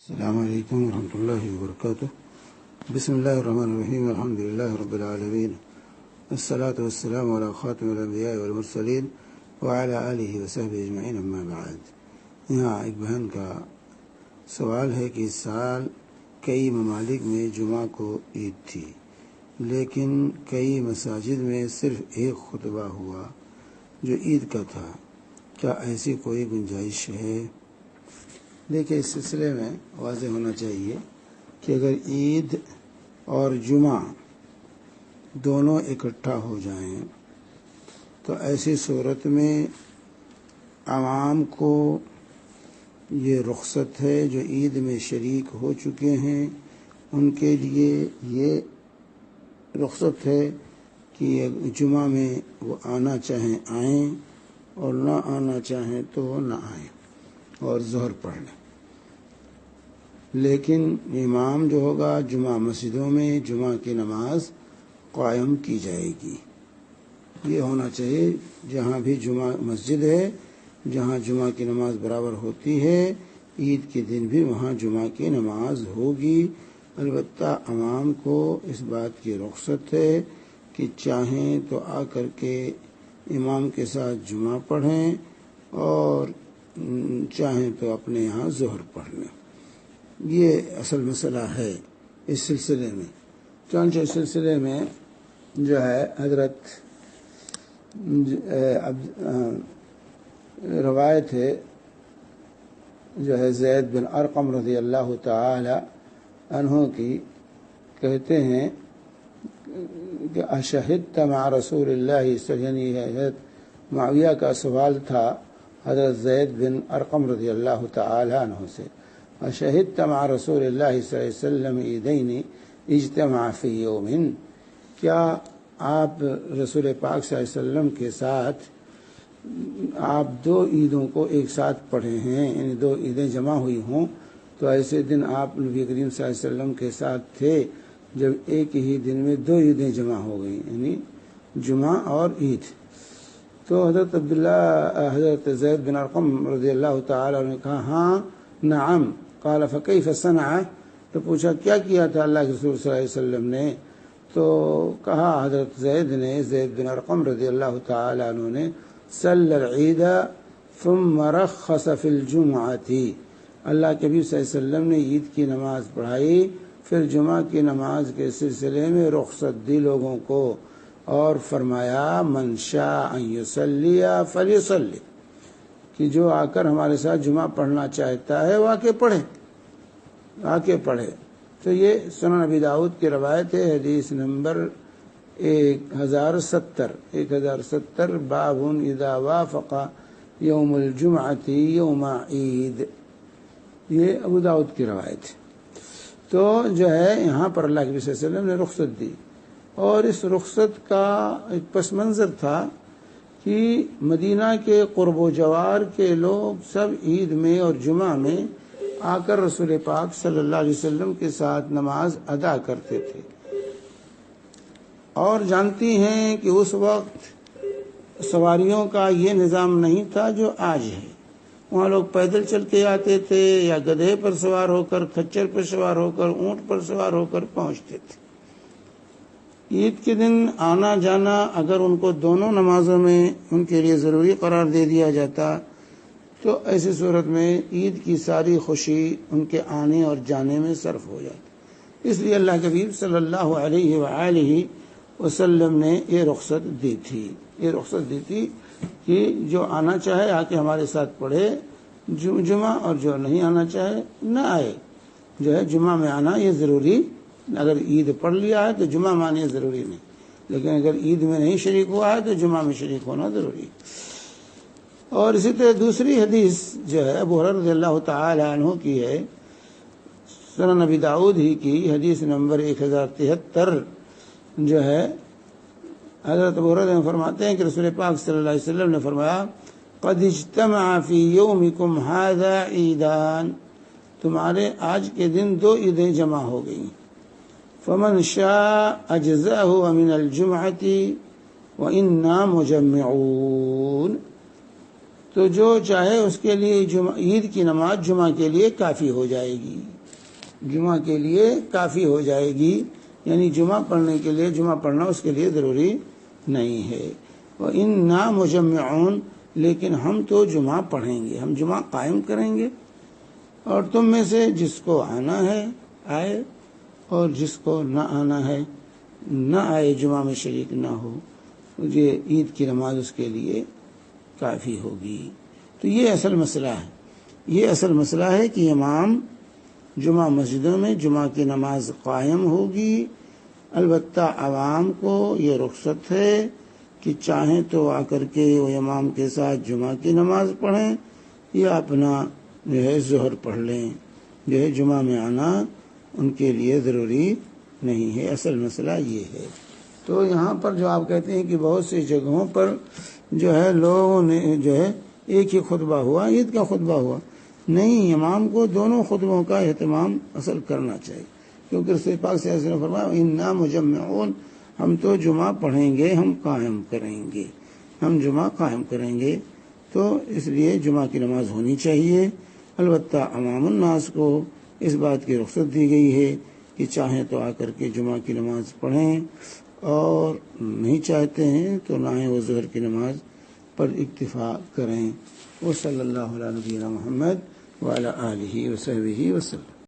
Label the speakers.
Speaker 1: السلام علیکم ورحمۃ اللہ وبرکاتہ۔ بسم اللہ الرحمن الرحیم، الحمد للہ رب العالمین، والصلاة والسلام علی خاتم الانبیاء والمرسلین وعلی آلہ وصحبہ اجمعین، اما بعد۔ یہاں ایک بہن کا سوال ہے کہ اس سال کئی ممالک میں جمعہ کو عید تھی، لیکن کئی مساجد میں صرف ایک خطبہ ہوا جو عید کا تھا، کیا ایسی کوئی گنجائش ہے؟ دیکھیں، اس سلسلے میں واضح ہونا چاہیے کہ اگر عید اور جمعہ دونوں اکٹھا ہو جائیں تو ایسی صورت میں عوام کو یہ رخصت ہے، جو عید میں شریک ہو چکے ہیں ان کے لیے یہ رخصت ہے کہ جمعہ میں وہ آنا چاہیں آئیں اور نہ آنا چاہیں تو نہ آئیں اور ظہر پڑھ لیں۔ لیکن امام جو ہوگا جمعہ مسجدوں میں جمعہ کی نماز قائم کی جائے گی۔ یہ ہونا چاہیے جہاں بھی جمعہ مسجد ہے، جہاں جمعہ کی نماز برابر ہوتی ہے، عید کے دن بھی وہاں جمعہ کی نماز ہوگی۔ البتہ عوام کو اس بات کی رخصت ہے کہ چاہیں تو آ کر کے امام کے ساتھ جمعہ پڑھیں اور چاہیں تو اپنے یہاں ظہر پڑھ لیں۔ یہ اصل مسئلہ ہے اس سلسلے میں۔ چنانچہ اس سلسلے میں جو ہے حضرت روایت ہے جو ہے زید بن ارقم رضی اللہ تعالی عنہ کی، کہتے ہیں کہ اشہدت مع رسول اللہ، یعنی حضرت معاویہ کا سوال تھا حضرت زید بن ارقم رضی اللہ تعالی عنہ سے، اشہدت مع رسول اللہ صلی اللہ علیہ وسلم عیدین اجتمع فی یوم، کیا آپ رسول پاک صلی اللہ علیہ وسلم کے ساتھ آپ دو عیدوں کو ایک ساتھ پڑھے ہیں، یعنی دو عیدیں جمع ہوئی ہوں؟ تو ایسے دن آپ نبی کریم صلی اللہ علیہ وسلم کے ساتھ تھے جب ایک ہی دن میں دو عیدیں جمع ہو گئیں، یعنی جمعہ اور عید۔ تو حضرت زید بن ارقم رضی اللہ تعالی عنہ نے کہا ہاں نعم، قال فکیف صنع، تو پوچھا کیا کیا تھا اللہ کے رسول صلی اللہ علیہ وسلم نے؟ تو کہا حضرت زید بن ارقم رضی اللہ تعالی عنہ نے صلی العید ثم رخص فی الجمعۃ، اللہ کے نبی صلی اللہ علیہ وسلم نے عید کی نماز پڑھائی، پھر جمعہ کی نماز کے سلسلے میں رخصت دی لوگوں کو، اور فرمایا من شاء ان یصلی فلیصلی، کہ جو آ کر ہمارے ساتھ جمعہ پڑھنا چاہتا ہے وہ آ کے پڑھے۔ تو یہ سنن ابی داؤد کی روایت ہے، حدیث نمبر 1070 باب اذا وافق یوم الجمعۃ یوم عید، یہ ابو داؤد کی روایت ہے۔ تو جو ہے یہاں پر اللہ کے نبی صلی اللہ علیہ وسلم نے رخصت دی، اور اس رخصت کا ایک پس منظر تھا کہ مدینہ کے قرب و جوار کے لوگ سب عید میں اور جمعہ میں آ کر رسول پاک صلی اللہ علیہ وسلم کے ساتھ نماز ادا کرتے تھے، اور جانتی ہیں کہ اس وقت سواریوں کا یہ نظام نہیں تھا جو آج ہے۔ وہاں لوگ پیدل چل کے آتے تھے یا گدھے پر سوار ہو کر، کھچر پر سوار ہو کر، اونٹ پر سوار ہو کر پہنچتے تھے۔ عید کے دن آنا جانا اگر ان کو دونوں نمازوں میں ان کے لیے ضروری قرار دے دیا جاتا تو ایسی صورت میں عید کی ساری خوشی ان کے آنے اور جانے میں صرف ہو جاتی۔ اس لیے اللہ کے حبیب صلی اللہ علیہ وآلہ وسلم نے یہ رخصت دی تھی کہ جو آنا چاہے آ کے ہمارے ساتھ پڑھے جمعہ، اور جو نہیں آنا چاہے نہ آئے۔ جو ہے جمعہ میں آنا یہ ضروری، اگر عید پڑھ لیا ہے تو جمعہ میں آنا ضروری نہیں، لیکن اگر عید میں نہیں شریک ہوا ہے تو جمعہ میں شریک ہونا ضروری ہے۔ اور اسی طرح دوسری حدیث جو ہے ابو ہریرہ رضی اللہ تعالی عنہ کی ہے، سنن ابی داؤد ہی کی حدیث نمبر 1073 جو ہے، حضرت ابو ہریرہ فرماتے ہیں کہ رسول پاک صلی اللہ علیہ وسلم نے فرمایا قد اجتمع فی یومکم ھذا عیدان، تمہارے آج کے دن دو عیدیں جمع ہو گئیں، فمن شاء اجزاہ من الجمعۃ وإنا مجمعون، تو جو چاہے اس کے لیے عید کی نماز جمعہ کے لیے کافی ہو جائے گی۔ جمعہ کے لیے کافی ہو جائے گی، یعنی جمعہ پڑھنے کے لیے جمعہ پڑھنا اس کے لیے ضروری نہیں ہے۔ وَإِنَّا مُجَمِّعُونَ، لیکن ہم تو جمعہ پڑھیں گے، ہم جمعہ قائم کریں گے، اور تم میں سے جس کو آنا ہے آئے، اور جس کو نہ آنا ہے نہ آئے، جمعہ میں شریک نہ ہو، یہ عید کی نماز اس کے لیے کافی ہوگی۔ تو یہ اصل مسئلہ ہے، یہ اصل مسئلہ ہے کہ امام جمعہ مسجدوں میں جمعہ کی نماز قائم ہوگی، البتہ عوام کو یہ رخصت ہے کہ چاہیں تو آ کر کے وہ امام کے ساتھ جمعہ کی نماز پڑھیں یا اپنا جو ہے ظہر پڑھ لیں، جو ہے جمعہ میں آنا ان کے لیے ضروری نہیں ہے۔ اصل مسئلہ یہ ہے۔ تو یہاں پر جو آپ کہتے ہیں کہ بہت سی جگہوں پر جو ہے لوگوں نے جو ہے ایک ہی خطبہ ہوا، عید کا خطبہ ہوا، نہیں، امام کو دونوں خطبوں کا اہتمام اصل کرنا چاہیے، کیونکہ رسول پاک صلی اللہ علیہ وسلم نے فرمایا اِنَّا مُجَمِّعُونَ، ہم تو جمعہ پڑھیں گے، ہم قائم کریں گے، ہم جمعہ قائم کریں گے، تو اس لیے جمعہ کی نماز ہونی چاہیے۔ البتہ عوام الناس کو اس بات کی رخصت دی گئی ہے کہ چاہیں تو آ کر کے جمعہ کی نماز پڑھیں، اور نہیں چاہتے ہیں تو نہ ہی وہ ظہر کی نماز پر اکتفا کریں۔ وصلی اللہ علیہ نبینا محمد وعلی آلہ وصحبہ وسلم۔